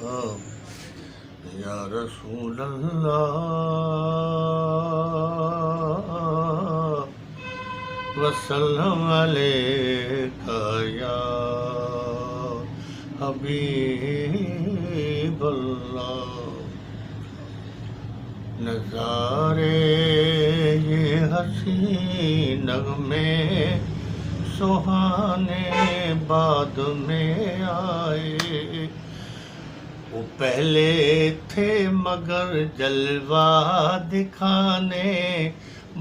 یا رسول اللہ وسلم علیکہ یا حبیب اللہ۔ نظارے یہ حسین نغمے سہانے بعد میں آئے، وہ پہلے تھے مگر جلوہ دکھانے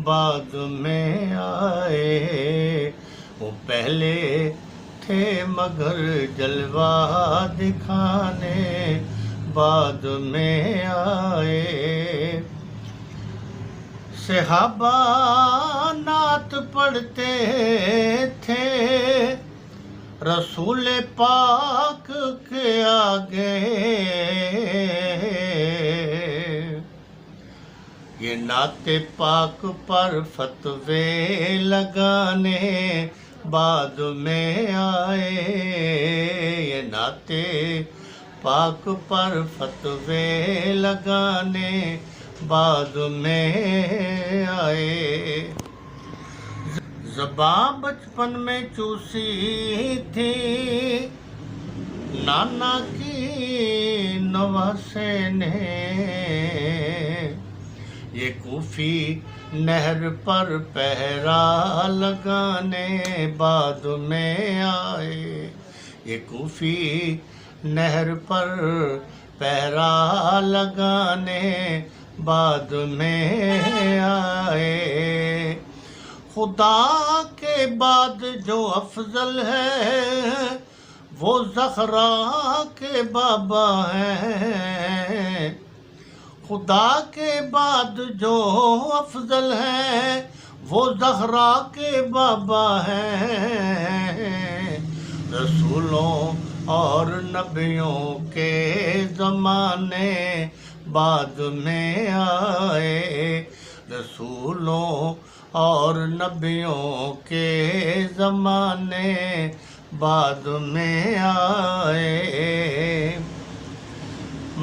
بعد میں آئے، وہ پہلے تھے مگر جلوہ دکھانے بعد میں آئے۔ صحابہ نعت پڑھتے تھے رسول پاک کے آگے، یہ نعت پاک پر فتوے لگانے بعد میں آئے، یہ نعت پاک پر فتوے لگانے بعد میں آئے۔ زبان بچپن میں چوسی تھی نانا کی نواسے نے، یہ کوفی نہر پر پہرا لگانے بعد میں آئے، یہ کوفی نہر پر پہرا لگانے بعد میں آئے۔ خدا کے بعد جو افضل ہے وہ زہرا کے بابا ہیں، خدا کے بعد جو افضل ہے وہ زہرا کے بابا ہیں۔ رسولوں اور نبیوں کے زمانے بعد میں آئے، رسولوں اور نبیوں کے زمانے بعد میں آئے۔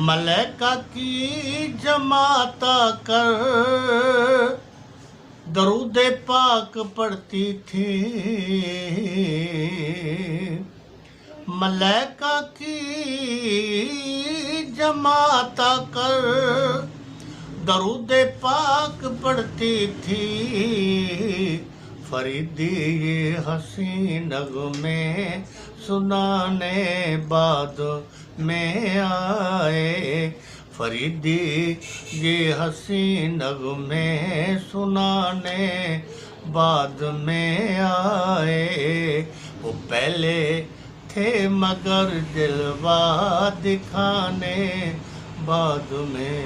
ملائکہ کی جماعت آ کر درود پاک پڑھتی تھی، ملائکہ کی جماعت آ کر درود پاک پڑھتی تھی، فریدی یہ حسین نغمے سنانے بعد میں آئے، فریدی یہ حسین نغمے سنانے بعد میں آئے، وہ پہلے تھے مگر جلوہ دکھانے بعد میں